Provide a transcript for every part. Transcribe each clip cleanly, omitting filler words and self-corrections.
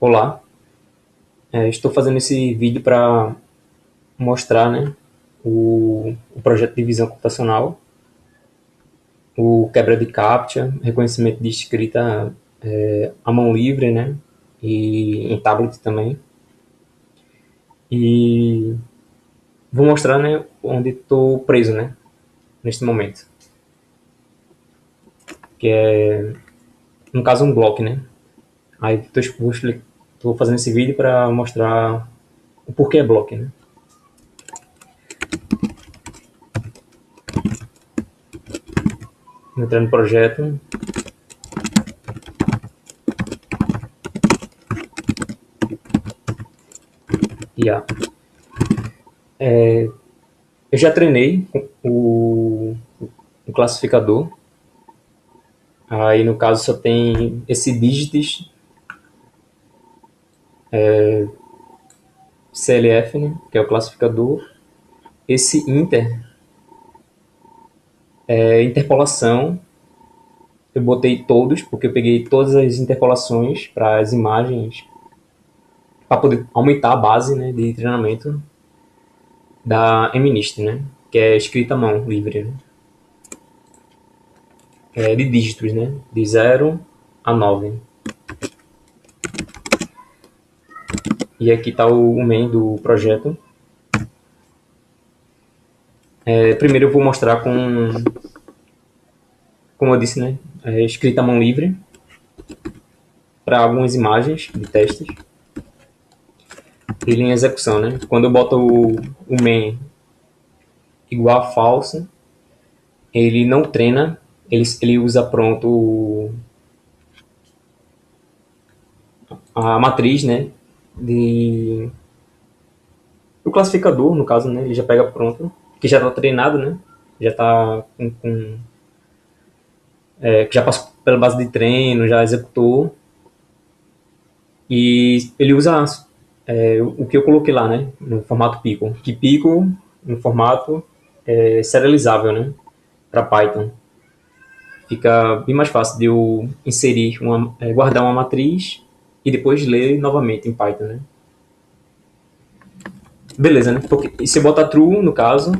Olá, estou fazendo esse vídeo para mostrar, né, o projeto de visão computacional, o quebra de CAPTCHA, reconhecimento de escrita à mão livre, né, e em tablet também. E vou mostrar, né, onde estou preso, né, neste momento, que é, no caso, um bloco, né. Aí estou fazendo esse vídeo para mostrar o porquê é bloco, né. Entrando no projeto, e eu já treinei o classificador. Aí no caso só tem esse digits CLF, né, que é o classificador. Esse inter é interpolação. Eu botei todos, porque eu peguei todas as interpolações para as imagens, para poder aumentar a base, né, de treinamento da MNIST, né, que é escrita à mão livre, né, de dígitos, né, de 0 a 9. E aqui está o main do projeto. Primeiro eu vou mostrar como eu disse, né, escrita à mão livre para algumas imagens de testes. Ele em execução, né? Quando eu boto o main igual a false, ele não treina, ele usa pronto a matriz, né? O classificador, no caso, né? Ele já pega pronto, que já está treinado, né? Já está que já passou pela base de treino, já executou. E ele usa o que eu coloquei lá, né? No formato Pico. Que Pico, no formato serializável, né? Para Python. Fica bem mais fácil de eu inserir, guardar uma matriz e depois ler novamente em Python, né? Beleza, né? Porque, se eu botar true, no caso,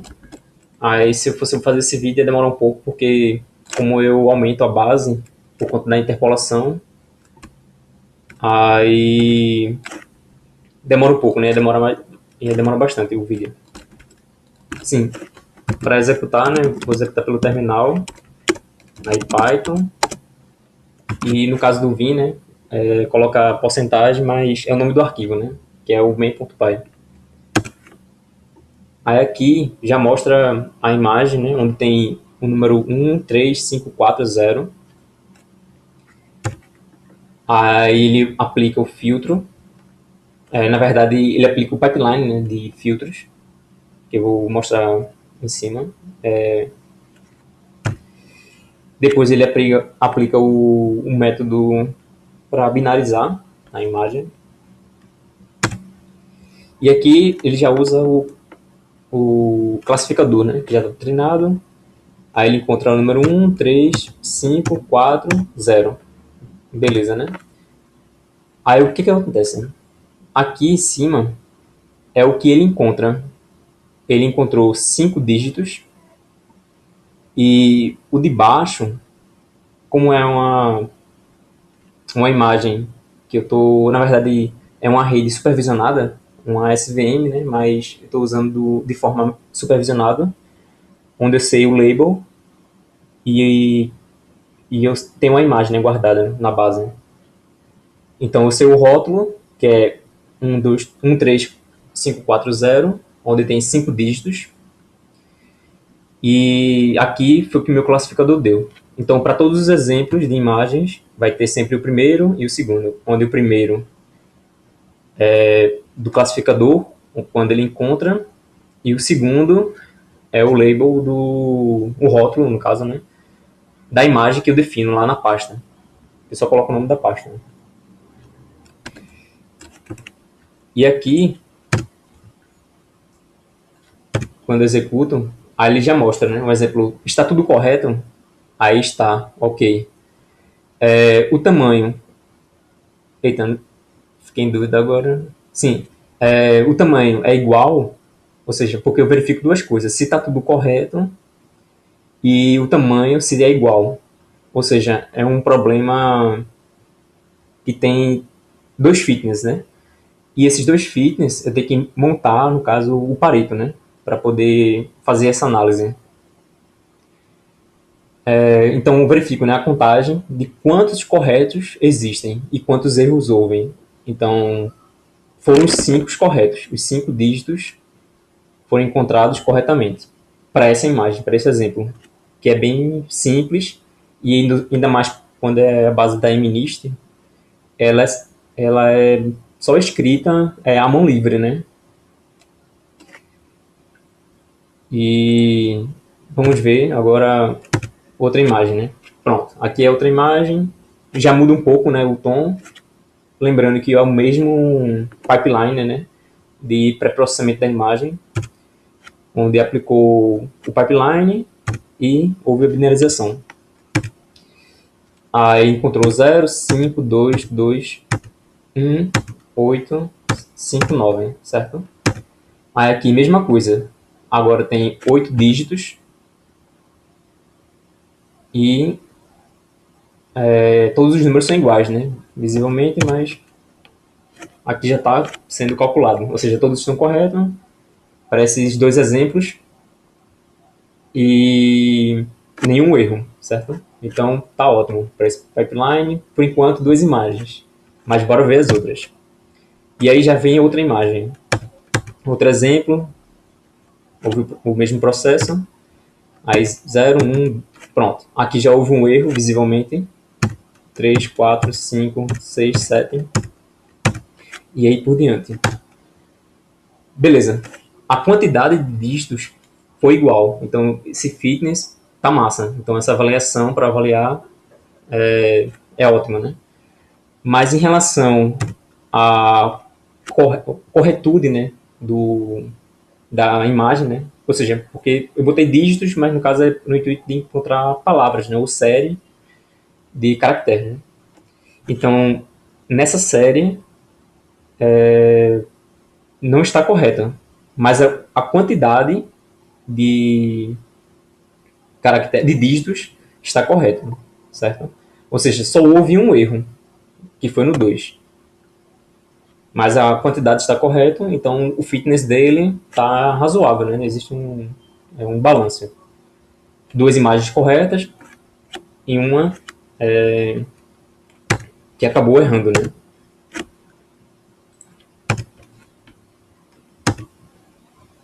aí se eu fosse fazer esse vídeo ia demorar um pouco, porque como eu aumento a base por conta da interpolação, aí demora um pouco, né? Ia demorar bastante o vídeo. Sim, para executar, né? Vou executar pelo terminal, aí Python, e no caso do Vim, né? Coloca porcentagem, mas é o nome do arquivo, né? Que é o main.py. Aí aqui já mostra a imagem, né? Onde tem o número 13540. Aí ele aplica o filtro. Na verdade, ele aplica o pipeline, né, de filtros, que eu vou mostrar em cima. Depois ele aplica o método para binarizar a imagem. E aqui ele já usa o classificador, né, que já está treinado. Aí ele encontra o número 13540. Beleza, né? Aí o que acontece? Aqui em cima é o que ele encontra. Ele encontrou 5 dígitos. E o de baixo, como é uma imagem que eu tô, na verdade, é uma rede supervisionada, uma SVM, né? Mas eu estou usando de forma supervisionada, onde eu sei o label e, e eu tenho uma imagem, né, guardada na base. Então eu sei o rótulo, que é 13540, onde tem 5 dígitos. E aqui foi o que meu classificador deu. Então, para todos os exemplos de imagens, vai ter sempre o primeiro e o segundo, onde o primeiro é do classificador, quando ele encontra, e o segundo é o label o rótulo, no caso, né, da imagem que eu defino lá na pasta. Eu só coloco o nome da pasta. Né? E aqui, quando eu executo, aí ele já mostra, né, um exemplo, está tudo correto? Aí está, ok. O tamanho, eita, Fiquei em dúvida agora. Sim, o tamanho é igual, ou seja, porque eu verifico duas coisas: se está tudo correto e o tamanho se é igual. Ou seja, é um problema que tem dois fitness, né? E esses dois fitness eu tenho que montar, no caso, o Pareto, né? Para poder fazer essa análise. Então eu verifico, né, a contagem de quantos corretos existem e quantos erros houve. Então foram os 5 corretos, os 5 dígitos foram encontrados corretamente para essa imagem, para esse exemplo, que é bem simples e ainda mais quando é a base da MNIST, ela, ela é só escrita à mão livre, né? E vamos ver agora outra imagem, né? Pronto, aqui é outra imagem, já muda um pouco, né, o tom, lembrando que é o mesmo pipeline, né, de pré-processamento da imagem, onde aplicou o pipeline e houve a binarização. Aí encontrou 0, 5, 2, 2, 1, 8, 5, 9, certo? Aí aqui, mesma coisa. Agora tem 8 dígitos e todos os números são iguais, né? Visivelmente, mas aqui já está sendo calculado. Ou seja, todos estão corretos para esses dois exemplos e nenhum erro, certo? Então tá ótimo para esse pipeline. Por enquanto, duas imagens, mas bora ver as outras. E aí já vem outra imagem. Outro exemplo, houve o mesmo processo. Aí 0, 1, pronto. Aqui já houve um erro, visivelmente. 3, 4, 5, 6, 7. E aí por diante. Beleza. A quantidade de dígitos foi igual. Então, esse fitness tá massa. Então, essa avaliação para avaliar é ótima, né? Mas em relação à corretude, né, da imagem, né? Ou seja, porque eu botei dígitos, mas no caso é no intuito de encontrar palavras, né? Ou série de caracteres, né? Então, nessa série não está correta, mas a quantidade de caracteres, de dígitos está correta, certo? Ou seja, só houve um erro, que foi no 2. Mas a quantidade está correta, então o fitness dele está razoável, né? Existe um balanço. Duas imagens corretas e uma que acabou errando, né?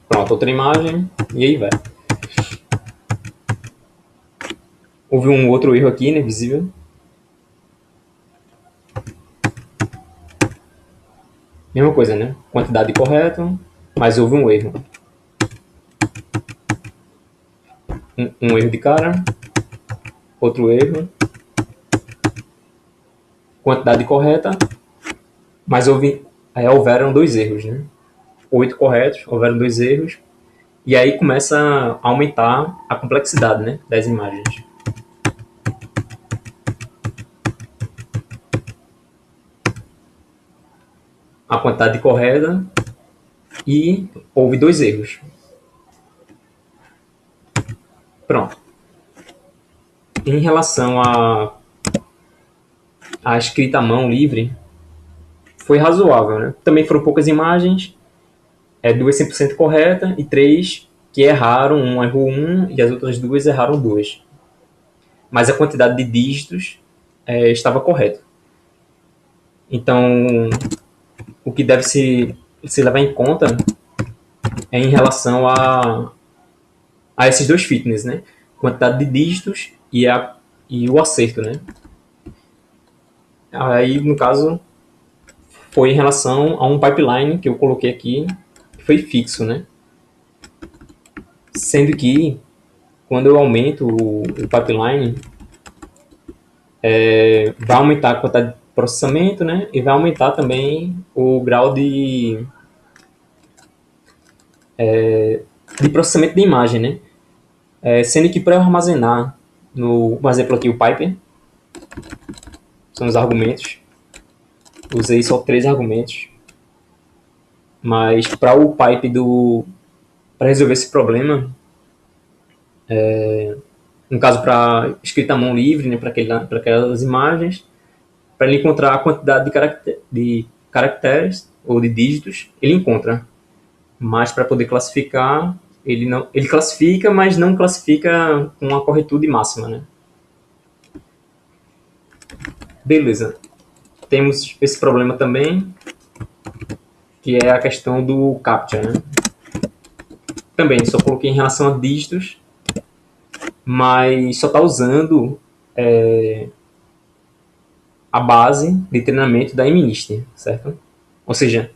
Pronto, outra imagem, e aí vai. Houve um outro erro aqui, né, visível. Mesma coisa, né? Quantidade correta, mas houve um erro. Um erro de cara, outro erro. Quantidade correta, mas houveram dois erros, né? 8 corretos, houveram dois erros. E aí começa a aumentar a complexidade, né, das imagens. A quantidade correta e houve dois erros. Pronto. Em relação à escrita à mão livre, foi razoável, né? Também foram poucas imagens, duas 100% corretas e três que erraram, um errou um e as outras duas erraram dois. Mas a quantidade de dígitos estava correta. Então, o que deve se levar em conta é em relação a esses dois fitness, né? Quantidade de dígitos e o acerto, né? Aí, no caso, foi em relação a um pipeline que eu coloquei aqui, que foi fixo, né? Sendo que, quando eu aumento o pipeline, vai aumentar a quantidade de processamento, né? E vai aumentar também o grau de processamento de imagem, né? Sendo que para eu armazenar, no exemplo aqui, o pipe, são os argumentos, Usei só 3 argumentos, mas para o pipe para resolver esse problema, no caso para escrita à mão livre, né, para aquelas imagens, para ele encontrar a quantidade de caracteres ou de dígitos, ele encontra. Mas para poder classificar, ele classifica, mas não classifica com a corretude máxima, né? Beleza. Temos esse problema também, que é a questão do CAPTCHA, né? Também só coloquei em relação a dígitos, mas só está usando a base de treinamento da MNIST, certo? Ou seja,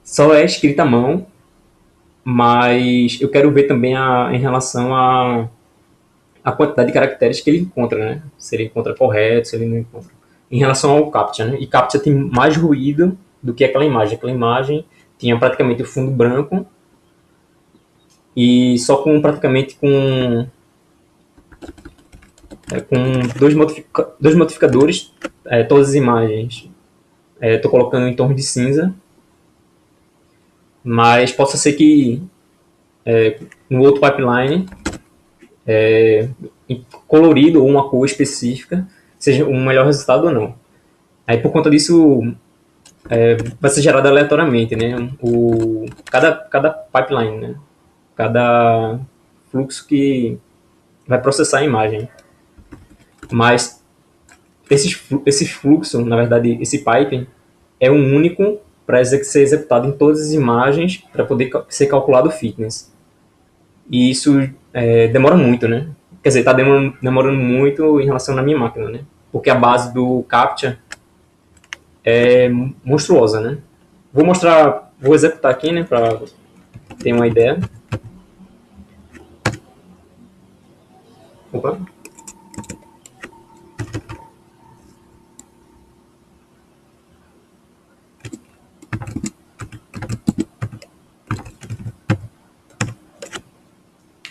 só é escrita à mão, mas eu quero ver também em relação a quantidade de caracteres que ele encontra, né? Se ele encontra correto, se ele não encontra. Em relação ao CAPTCHA, né? E CAPTCHA tem mais ruído do que aquela imagem. Aquela imagem tinha praticamente o fundo branco e só praticamente com dois modificadores, todas as imagens. Estou colocando em torno de cinza, mas possa ser que no outro pipeline, colorido ou uma cor específica, seja um melhor resultado ou não. Aí por conta disso vai ser gerado aleatoriamente, né? Cada pipeline, né? Cada fluxo que vai processar a imagem. Mas esse fluxo, na verdade, esse pipe é um único para ser executado em todas as imagens para poder ser calculado o fitness. E isso demora muito, né? Quer dizer, está demorando muito em relação à minha máquina, né? Porque a base do CAPTCHA é monstruosa, né? Vou executar aqui, né, para ter uma ideia. Opa.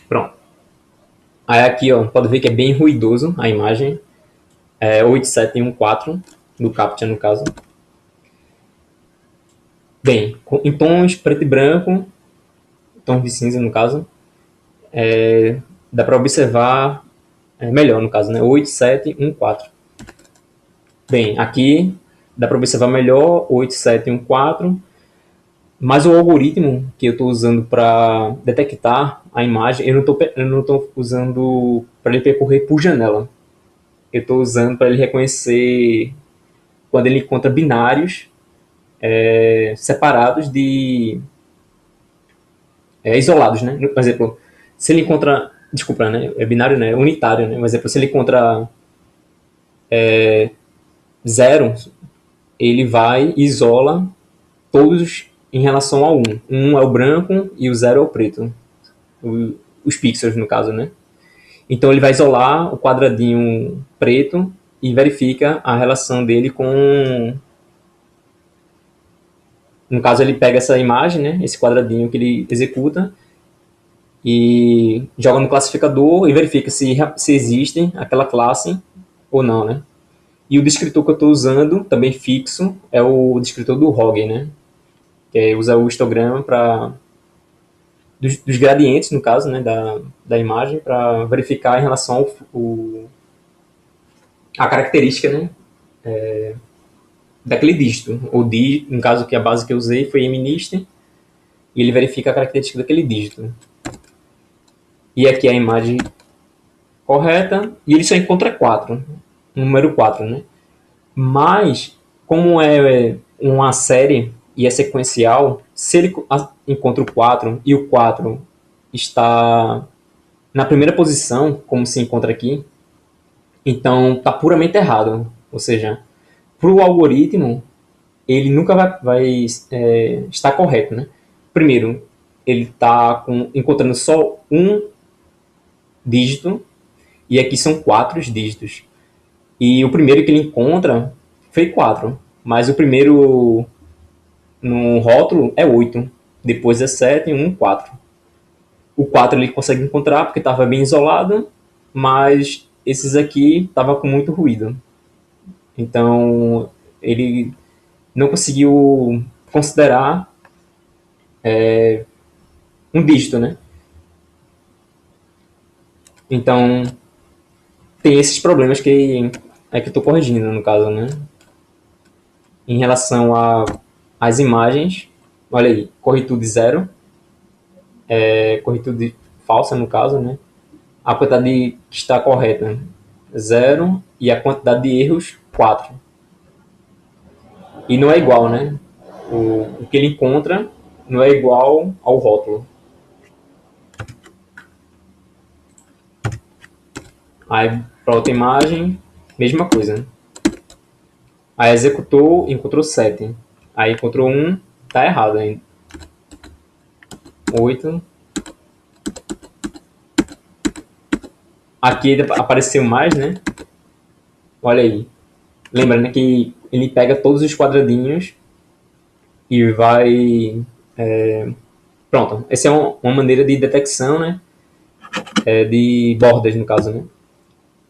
Pronto. Aí aqui, ó, pode ver que é bem ruidoso a imagem. 8714 do CAPTCHA, no caso. Bem, em tons preto e branco, tons de cinza, no caso, dá para observar melhor, no caso, né? 8714. Bem, aqui dá para observar melhor 8714, mas o algoritmo que eu estou usando para detectar a imagem, eu não estou usando para ele percorrer por janela. Eu estou usando para ele reconhecer quando ele encontra binários separados isolados, né? Por exemplo, se ele encontra, desculpa, né? É binário, né? Unitário, né? Por exemplo, se ele encontra zero, ele vai e isola todos em relação ao 1. 1 é o branco e o 0 é o preto. Os pixels, no caso, né? Então ele vai isolar o quadradinho preto e verifica a relação dele com... No caso, ele pega essa imagem, né, esse quadradinho que ele executa, e joga no classificador e verifica se existe aquela classe ou não, né? E o descritor que eu estou usando, também fixo, é o descritor do ROG, né? Que usa o histograma dos gradientes, no caso, né, da imagem, para verificar em relação à característica, né, daquele dígito. No caso, que a base que eu usei foi MNIST, e ele verifica a característica daquele dígito. E aqui é a imagem correta, e ele só encontra 4, número 4, né? Mas, como é uma série e é sequencial, se ele encontra o 4 e o 4 está na primeira posição, como se encontra aqui, então está puramente errado. Ou seja, para o algoritmo, ele nunca vai estar correto, né? Primeiro, ele está encontrando só um dígito, e aqui são 4 dígitos. E o primeiro que ele encontra foi 4, mas o primeiro no rótulo é 8, depois é 7, 1, 4. O 4 ele consegue encontrar porque estava bem isolado, mas esses aqui estavam com muito ruído. Então ele não conseguiu considerar um dígito, né? Então, tem esses problemas que é que eu estou corrigindo, no caso, né? Em relação às imagens, olha aí, corretude zero, corretude falsa, no caso, né? A quantidade que está correta, zero, e a quantidade de erros, 4. E não é igual, né? O que ele encontra não é igual ao rótulo. Aí, para outra imagem, mesma coisa, né? Aí executou, encontrou 7. Aí encontrou 1, tá errado ainda. 8. Aqui apareceu mais, né? Olha aí. Lembrando que ele pega todos os quadradinhos e vai. Pronto. Essa é uma maneira de detecção, né? De bordas, no caso, né?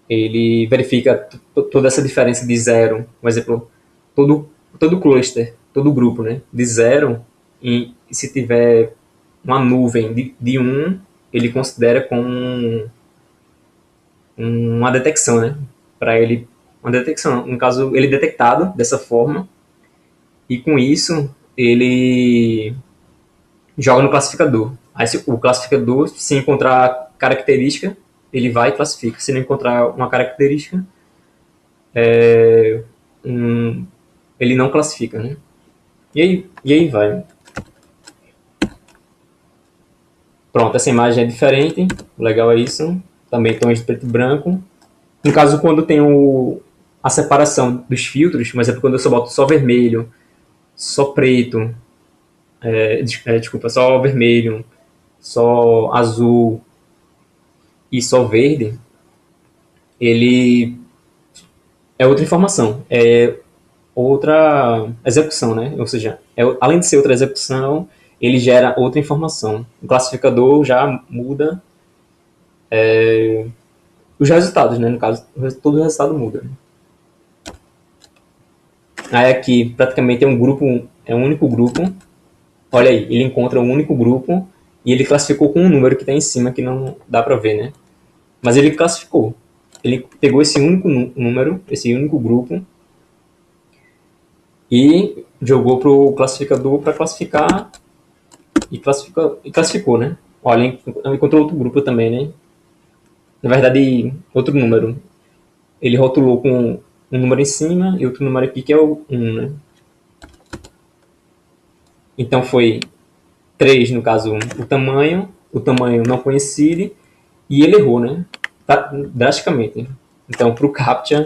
Ele verifica toda essa diferença de zero. Por exemplo, todo cluster, todo grupo, né? De zero, e se tiver uma nuvem de 1, ele considera como uma detecção, né? Para ele, uma detecção. No caso, ele é detectado dessa forma, e com isso, ele joga no classificador. Aí, se o classificador, se encontrar característica, ele vai e classifica. Se não encontrar uma característica, ele não classifica, né? E aí vai. Pronto, essa imagem é diferente. O legal é isso. Também tons de preto e branco. No caso, quando tem a separação dos filtros, mas é quando eu só boto só vermelho, só preto, desculpa, só vermelho, só azul e só verde, ele é outra informação, é outra execução, né? Ou seja, além de ser outra execução, ele gera outra informação. O classificador já muda os resultados, né? No caso, todo o resultado muda. Aí aqui praticamente é um grupo, é um único grupo. Olha aí, ele encontra um único grupo e ele classificou com um número que está em cima que não dá para ver, né? Mas ele classificou. Ele pegou esse único número, esse único grupo e jogou pro classificador para classificar e classificou, né? Olha, encontrou outro grupo também, né? Na verdade, outro número. Ele rotulou com um número em cima e outro número aqui que é o 1, né? Então foi 3 no caso, o tamanho não conhecido e ele errou, né? Drasticamente. Então, para o CAPTCHA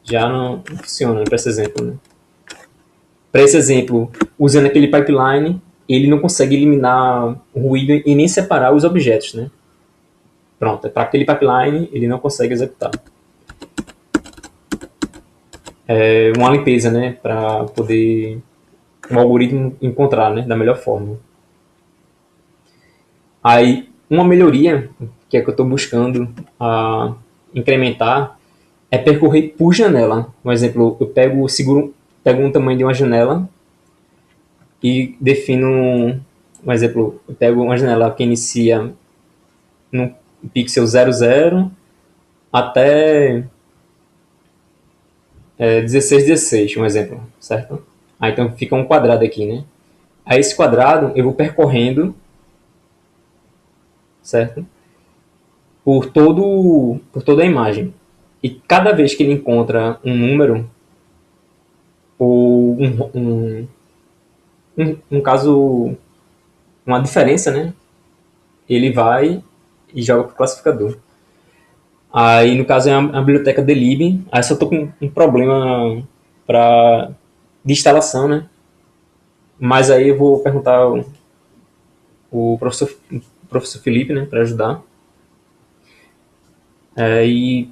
já não funciona para esse exemplo, né? Para esse exemplo, usando aquele pipeline, ele não consegue eliminar o ruído e nem separar os objetos, né? Pronto, para aquele pipeline ele não consegue executar. É uma limpeza, né? Para poder o algoritmo encontrar, né? Da melhor forma. Aí, uma melhoria que é que eu estou buscando incrementar é percorrer por janela. Um exemplo, eu pego um tamanho de uma janela e defino um exemplo, eu pego uma janela que inicia no pixel 00 até 1616, um exemplo, certo? Aí então fica um quadrado aqui, né? Aí esse quadrado eu vou percorrendo, certo? Por toda a imagem. E cada vez que ele encontra um número, ou um caso, uma diferença, né? Ele vai e joga para o classificador. Aí, no caso, é a biblioteca Delib. Aí só estou com um problema de instalação, né? Mas aí eu vou perguntar o professor Felipe, né? Para ajudar. E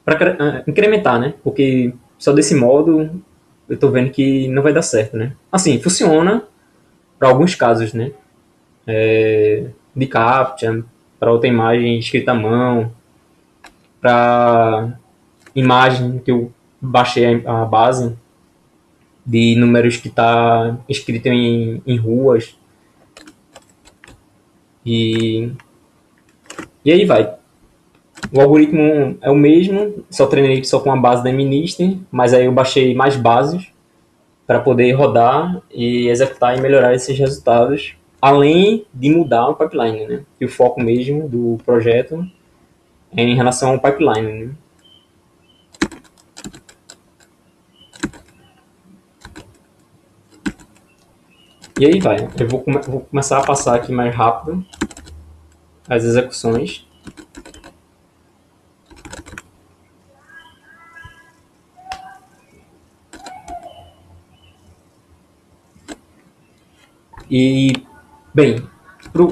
para incrementar, né? Porque só desse modo eu estou vendo que não vai dar certo, né? Assim, funciona para alguns casos, né? De CAPTCHA, para outra imagem escrita à mão, para imagem que eu baixei a base, de números que está escrito em ruas, e, e aí vai. O algoritmo é o mesmo, só treinei só com a base da MNIST, mas aí eu baixei mais bases para poder rodar e executar e melhorar esses resultados, além de mudar o pipeline, né? E o foco mesmo do projeto é em relação ao pipeline, né? E aí vai. Eu vou começar a passar aqui mais rápido as execuções. E, bem,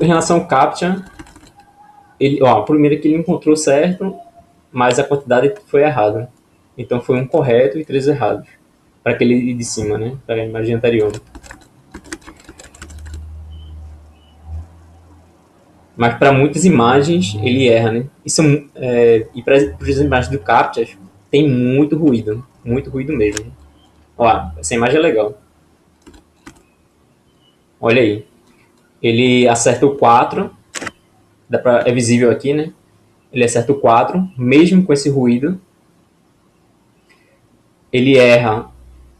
em relação ao CAPTCHA, primeiro que ele encontrou certo, mas a quantidade foi errada. Então foi um correto e três errados. Para aquele de cima, né? Para a imagem anterior. Mas para muitas imagens ele erra, né? E para as imagens do CAPTCHA tem muito ruído mesmo. Ó, essa imagem é legal. Olha aí. Ele acerta o 4, é visível aqui, né? Ele acerta o 4, mesmo com esse ruído. Ele erra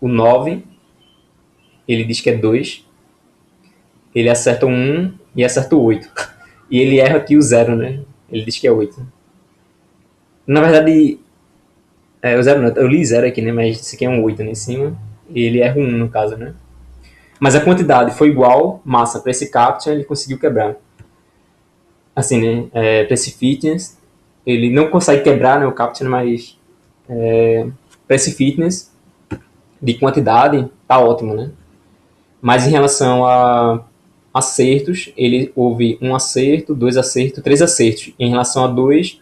o 9, ele diz que é 2. Ele acerta o 1 e acerta o 8. E ele erra aqui o 0, né? Ele diz que é 8. Na verdade, o 0 não, eu li 0 aqui, né? Mas isso aqui é um 8 né, em cima. E ele erra o 1 no caso, né? Mas a quantidade foi igual, massa, para esse CAPTCHA ele conseguiu quebrar. Assim, né? Para esse fitness, ele não consegue quebrar, né, o CAPTCHA, mas para esse fitness de quantidade tá ótimo, né? Mas em relação a acertos, ele houve um acerto, dois acertos, três acertos. Em relação a dois,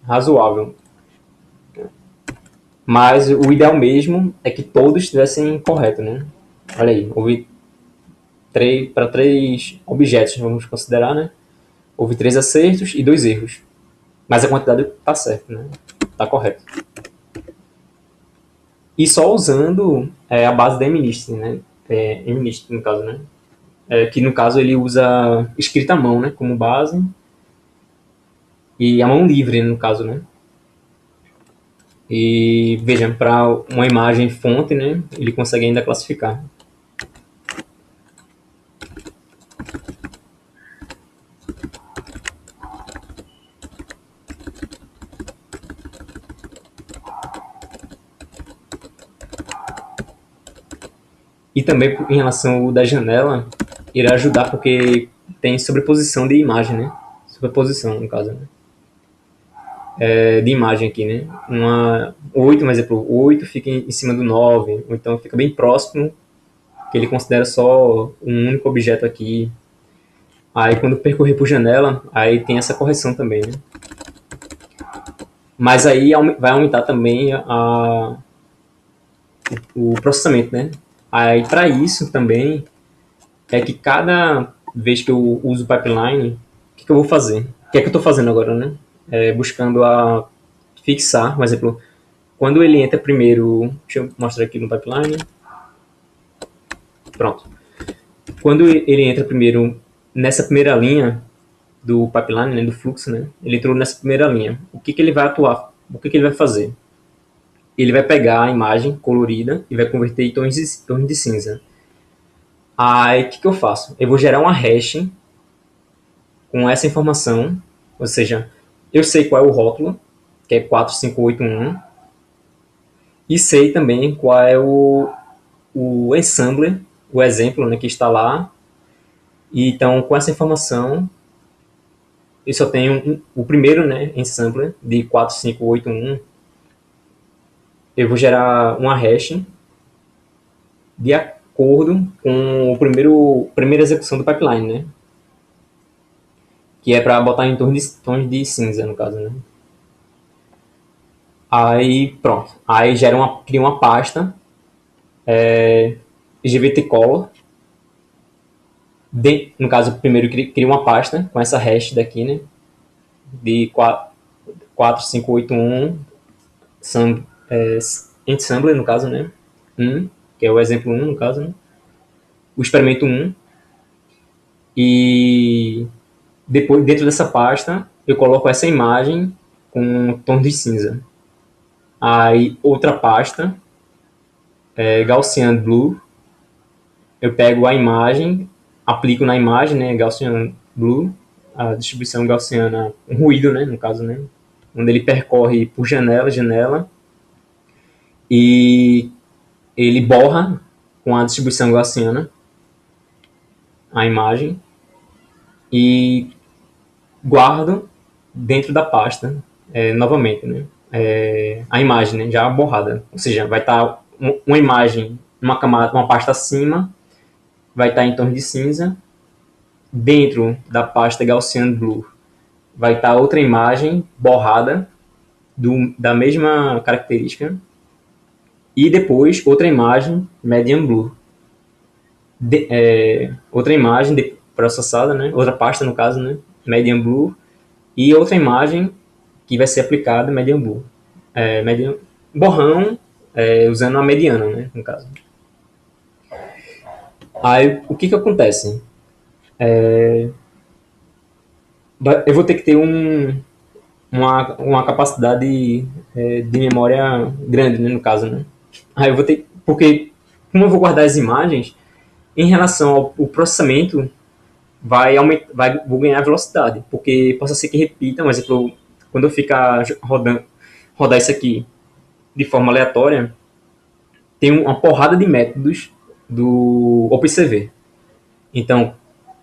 razoável. Mas o ideal mesmo é que todos estivessem corretos, né? Olha aí, houve para três objetos, vamos considerar, né? Houve três acertos e dois erros. Mas a quantidade tá certa, né? Tá correto. E só usando a base da MNIST, né? MNIST, no caso, né? Que no caso ele usa escrita à mão, né? Como base. E a mão livre, no caso, né? E veja, para uma imagem fonte, né? Ele consegue ainda classificar. E também em relação ao da janela, irá ajudar porque tem sobreposição de imagem, né? Sobreposição, no caso, né? De imagem aqui, né? Uma 8, um exemplo, 8 fica em cima do 9, ou então fica bem próximo, que ele considera só um único objeto aqui. Aí quando percorrer por janela, aí tem essa correção também, né? Mas aí vai aumentar também o processamento, né? Aí para isso também é que cada vez que eu uso o pipeline, o que eu vou fazer? O que é que eu estou fazendo agora, né? Buscando a fixar, por exemplo, quando ele entra primeiro, deixa eu mostrar aqui no pipeline. Pronto. Quando ele entra primeiro nessa primeira linha do pipeline, né, do fluxo, né? Ele entrou nessa primeira linha. O que ele vai atuar? O que ele vai fazer? Ele vai pegar a imagem colorida e vai converter em tons de cinza. Aí o que eu faço? Eu vou gerar uma hash com essa informação, ou seja, eu sei qual é o rótulo, que é 4581, e sei também qual é o ensembler, o exemplo, né, que está lá. E então, com essa informação, eu só tenho o primeiro, né, ensembler de 4581. Eu vou gerar uma hash de acordo com a primeira execução do pipeline, né? Que é para botar em tons de cinza, no caso, né? Aí, pronto. Aí cria uma pasta GVT Color. No caso, primeiro cria uma pasta com essa hash daqui, né? De 4581 ensembler, no caso, né? que é o exemplo um no caso, né? O experimento um. E depois, dentro dessa pasta, eu coloco essa imagem com tons de cinza. Aí, outra pasta, Gaussian Blue, eu pego a imagem, aplico na imagem, né, Gaussian Blue, a distribuição gaussiana, um ruído, né, no caso, né, onde ele percorre por janela, e ele borra com a distribuição gaussiana a imagem e guardo dentro da pasta, novamente, né, a imagem, né, já borrada. Ou seja, vai estar uma imagem, uma camada, uma pasta acima, vai estar em tom de cinza. Dentro da pasta Gaussian Blue vai estar outra imagem borrada da mesma característica. E depois outra imagem Medium Blue. Outra imagem processada, né? Outra pasta no caso, né? Medium Blue. E outra imagem que vai ser aplicada Medium Blue. Medium, borrão usando a mediana, né? No caso. Aí o que acontece? Eu vou ter que ter uma capacidade de memória grande, né, no caso, né? Aí eu vou ter, porque como eu vou guardar as imagens, em relação ao processamento, vou ganhar velocidade, porque possa ser que repita, um exemplo, quando eu ficar rodar isso aqui de forma aleatória, tem uma porrada de métodos do OpenCV. Então,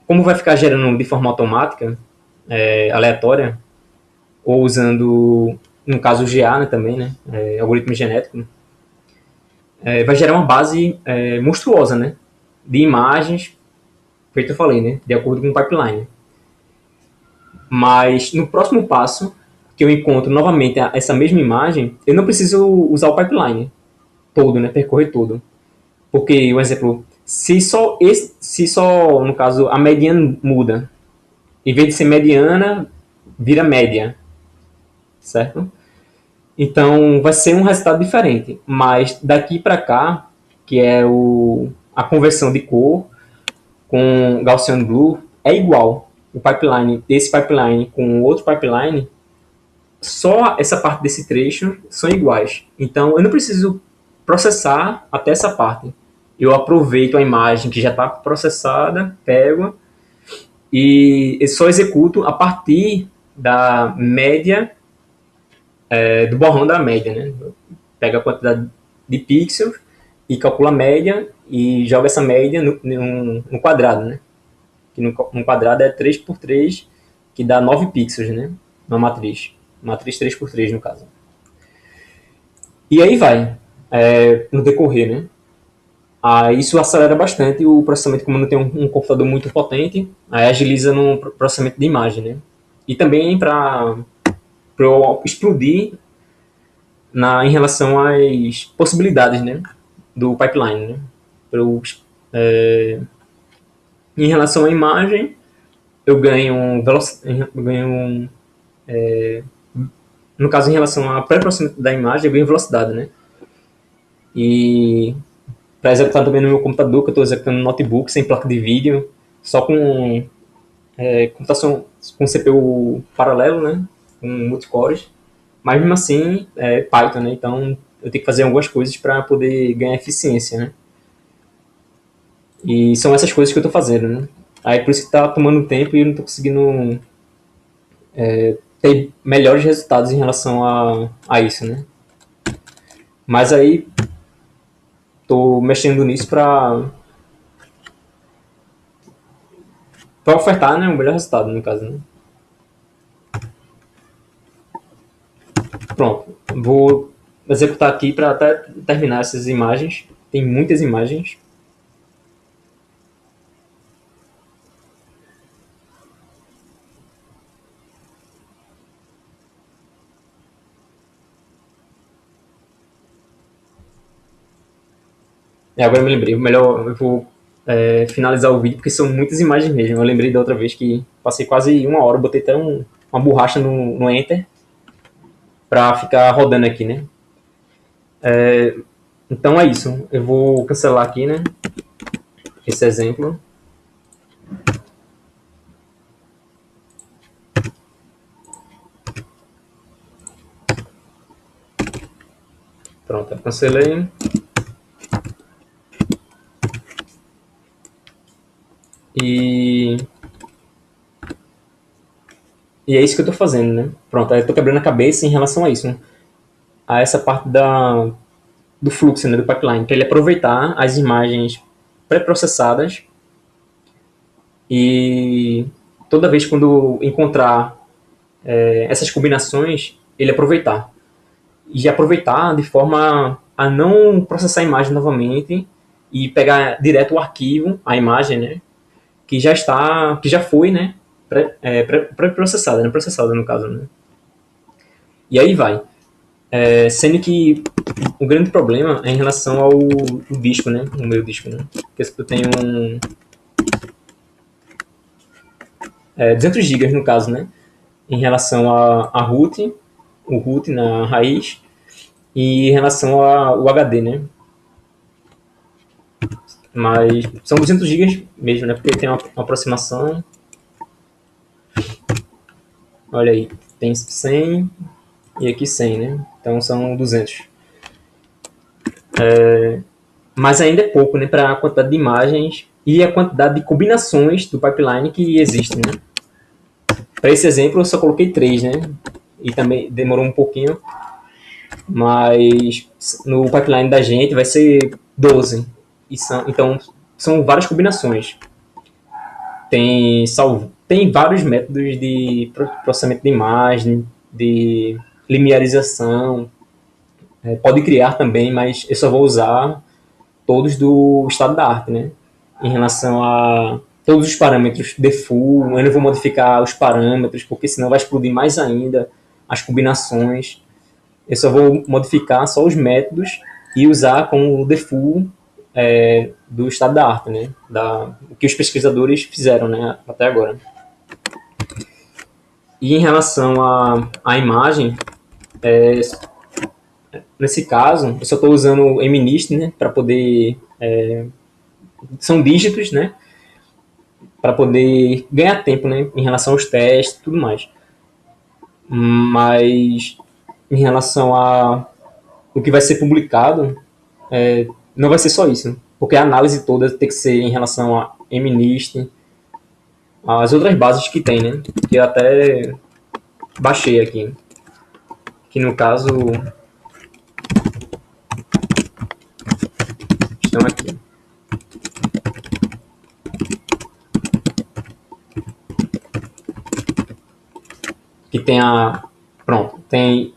como vai ficar gerando de forma automática, aleatória, ou usando, no caso, o GA, né, também, né, algoritmo genético, vai gerar uma base monstruosa, né, de imagens, feito eu falei, né, de acordo com o pipeline. Mas no próximo passo, que eu encontro novamente essa mesma imagem, eu não preciso usar o pipeline todo, né, percorrer todo. Porque, um exemplo, se só, no caso, a mediana muda, em vez de ser mediana, vira média, certo? Então vai ser um resultado diferente. Mas daqui para cá, que é a conversão de cor com Gaussian Blue, é igual. O pipeline, esse pipeline com outro pipeline, só essa parte desse trecho são iguais. Então eu não preciso processar até essa parte. Eu aproveito a imagem que já está processada, pego e só executo a partir da média do borrão da média, né? Pega a quantidade de pixels e calcula a média e joga essa média no quadrado, né? Que no quadrado é 3 por 3, que dá 9 pixels, né? Uma matriz. Matriz 3 por 3 no caso. E aí vai, no decorrer, né? Isso acelera bastante o processamento, como não tem um computador muito potente, aí agiliza no processamento de imagem, né? E também para explodir em relação às possibilidades, né, do pipeline, né? Em relação à imagem, eu ganho no caso, em relação à pré-processamento da imagem, eu ganho velocidade, né? E para executar também no meu computador, que eu estou executando no notebook, sem placa de vídeo, só com computação com CPU paralelo, né? Com multicores. Mas mesmo assim, Python, né? Então eu tenho que fazer algumas coisas para poder ganhar eficiência, né? E são essas coisas que eu estou fazendo, né? Aí por isso que está tomando tempo e eu não estou conseguindo ter melhores resultados em relação a isso, né? Mas aí estou mexendo nisso para ofertar, né, um melhor resultado, no caso, né? Pronto, vou executar aqui para até terminar essas imagens. Tem muitas imagens. Agora eu me lembrei, melhor eu vou finalizar o vídeo, porque são muitas imagens mesmo. Eu lembrei da outra vez que passei quase uma hora, botei até uma borracha no Enter para ficar rodando aqui, né? Então é isso. Eu vou cancelar aqui, né? Esse exemplo. Pronto, eu cancelei. E, e é isso que eu estou fazendo, né? Pronto, aí eu estou quebrando a cabeça em relação a isso, né? A essa parte do fluxo, né, do pipeline, para ele aproveitar as imagens pré-processadas e toda vez quando encontrar essas combinações, ele aproveitar. E aproveitar de forma a não processar a imagem novamente e pegar direto o arquivo, a imagem, né, que já foi, né, pré-processada, né, processada no caso, né. E aí vai. Sendo que o grande problema é em relação ao disco, né, o meu disco, né, porque eu tenho 200 gigas no caso, né, em relação a root, o root na raiz, e em relação ao HD, né? Mas são 200 gigas mesmo, né? Porque tem uma aproximação. Olha aí, tem 100 e aqui 100, né? Então são 200. Mas ainda é pouco, né? Para a quantidade de imagens e a quantidade de combinações do pipeline que existem, né? Para esse exemplo eu só coloquei 3, né? E também demorou um pouquinho, mas no pipeline da gente vai ser 12. Então são várias combinações. Tem vários métodos de processamento de imagem, de linearização. Pode criar também, mas eu só vou usar todos do estado da arte, né? Em relação a todos os parâmetros default, eu não vou modificar os parâmetros, porque senão vai explodir mais ainda as combinações. Eu só vou modificar só os métodos e usar como default do estado da arte, né? O que os pesquisadores fizeram, né? Até agora. E em relação à imagem, nesse caso, eu só estou usando o MNIST, né? Para poder. São dígitos, né? Para poder ganhar tempo, né? Em relação aos testes e tudo mais. Mas em relação a o que vai ser publicado, não vai ser só isso, né? Porque a análise toda tem que ser em relação a MNIST, as outras bases que tem, né? Que eu até baixei aqui. Que no caso estão aqui. Que tem a. Pronto, tem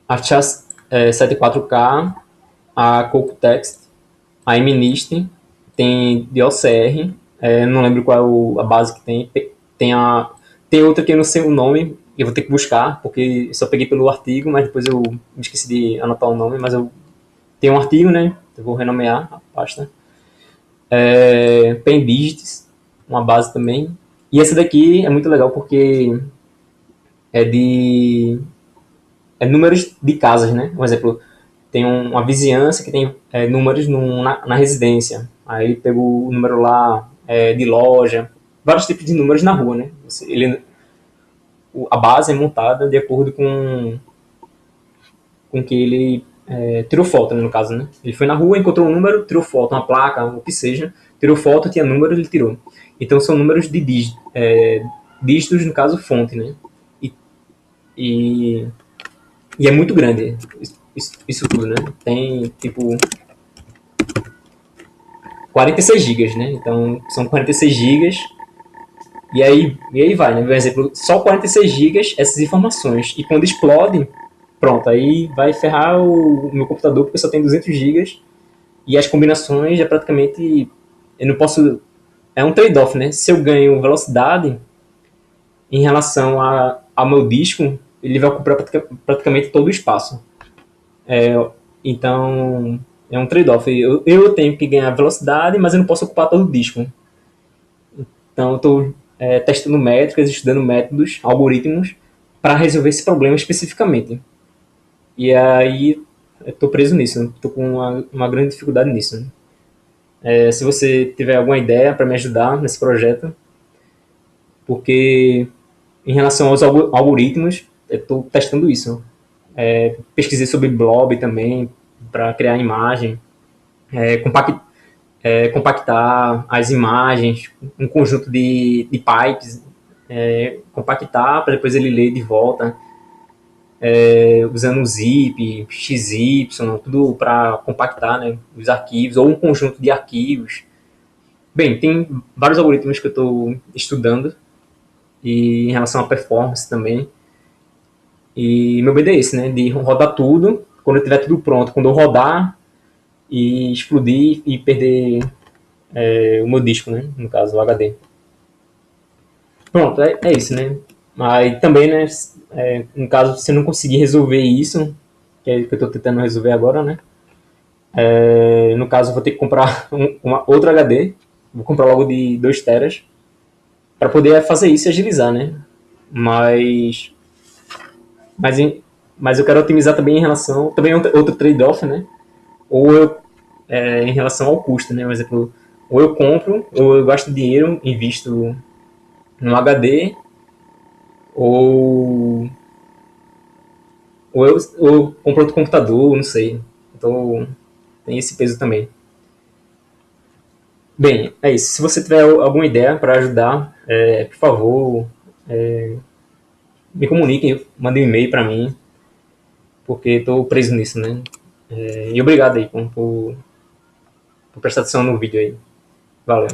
a Chas 74K, a Coco Text, a MNIST, tem de OCR, não lembro qual é a base que tem. Tem outra que eu não sei o nome, eu vou ter que buscar, porque eu só peguei pelo artigo, mas depois eu me esqueci de anotar o nome, mas eu tenho um artigo, né? Eu vou renomear a pasta. PenDigits, uma base também. E essa daqui é muito legal porque é de números de casas, né? Um exemplo, tem uma vizinhança que tem números na residência. Aí ele pegou o número lá de loja, vários tipos de números na rua, né? A base é montada de acordo com que ele tirou foto, né, no caso, né? Ele foi na rua, encontrou um número, tirou foto, uma placa, o que seja, tirou foto, tinha número, ele tirou. Então são números de dígitos, no caso, fonte, né? E, e, e é muito grande isso tudo, né? Tem, tipo, 46 gigas, né? Então são 46 gigas e aí vai, né? Por exemplo, só 46 gigas essas informações. E quando explode, pronto, aí vai ferrar o meu computador porque só tem 200 gigas e as combinações é praticamente. Eu não posso. É um trade-off, né? Se eu ganho velocidade em relação ao meu disco, ele vai ocupar praticamente todo o espaço. Então, é um trade-off. Eu tenho que ganhar velocidade, mas eu não posso ocupar todo o disco. Então, eu estou testando métricas, estudando métodos, algoritmos, para resolver esse problema especificamente. E aí, estou preso nisso, estou com uma grande dificuldade nisso, né? Se você tiver alguma ideia para me ajudar nesse projeto, porque em relação aos algoritmos, eu estou testando isso. Pesquisei sobre blob também, para criar imagem, é, compact, compactar as imagens, um conjunto de pipes, compactar para depois ele ler de volta, usando o zip, XY, tudo para compactar, né, os arquivos, ou um conjunto de arquivos. Bem, tem vários algoritmos que eu estou estudando, e em relação à performance também. E meu medo é esse, né, de rodar tudo, quando eu tiver tudo pronto, quando eu rodar e explodir e perder o meu disco, né, no caso, o HD. Pronto, é isso, né. Mas também, né, no caso, se eu não conseguir resolver isso, que é o que eu estou tentando resolver agora, né, no caso, eu vou ter que comprar uma outro HD, vou comprar logo de 2 teras, para poder fazer isso e agilizar, né. Mas, mas, mas eu quero otimizar também em relação. Também é outro trade-off, né? Ou eu. Em relação ao custo, né? Por exemplo, ou eu compro, ou eu gasto dinheiro, invisto no HD, ou. Ou eu compro outro computador, não sei. Então, tem esse peso também. Bem, é isso. Se você tiver alguma ideia para ajudar, por favor, me comunique, mande um e-mail para mim, porque estou preso nisso, né? E obrigado aí por prestar atenção no vídeo aí. Valeu.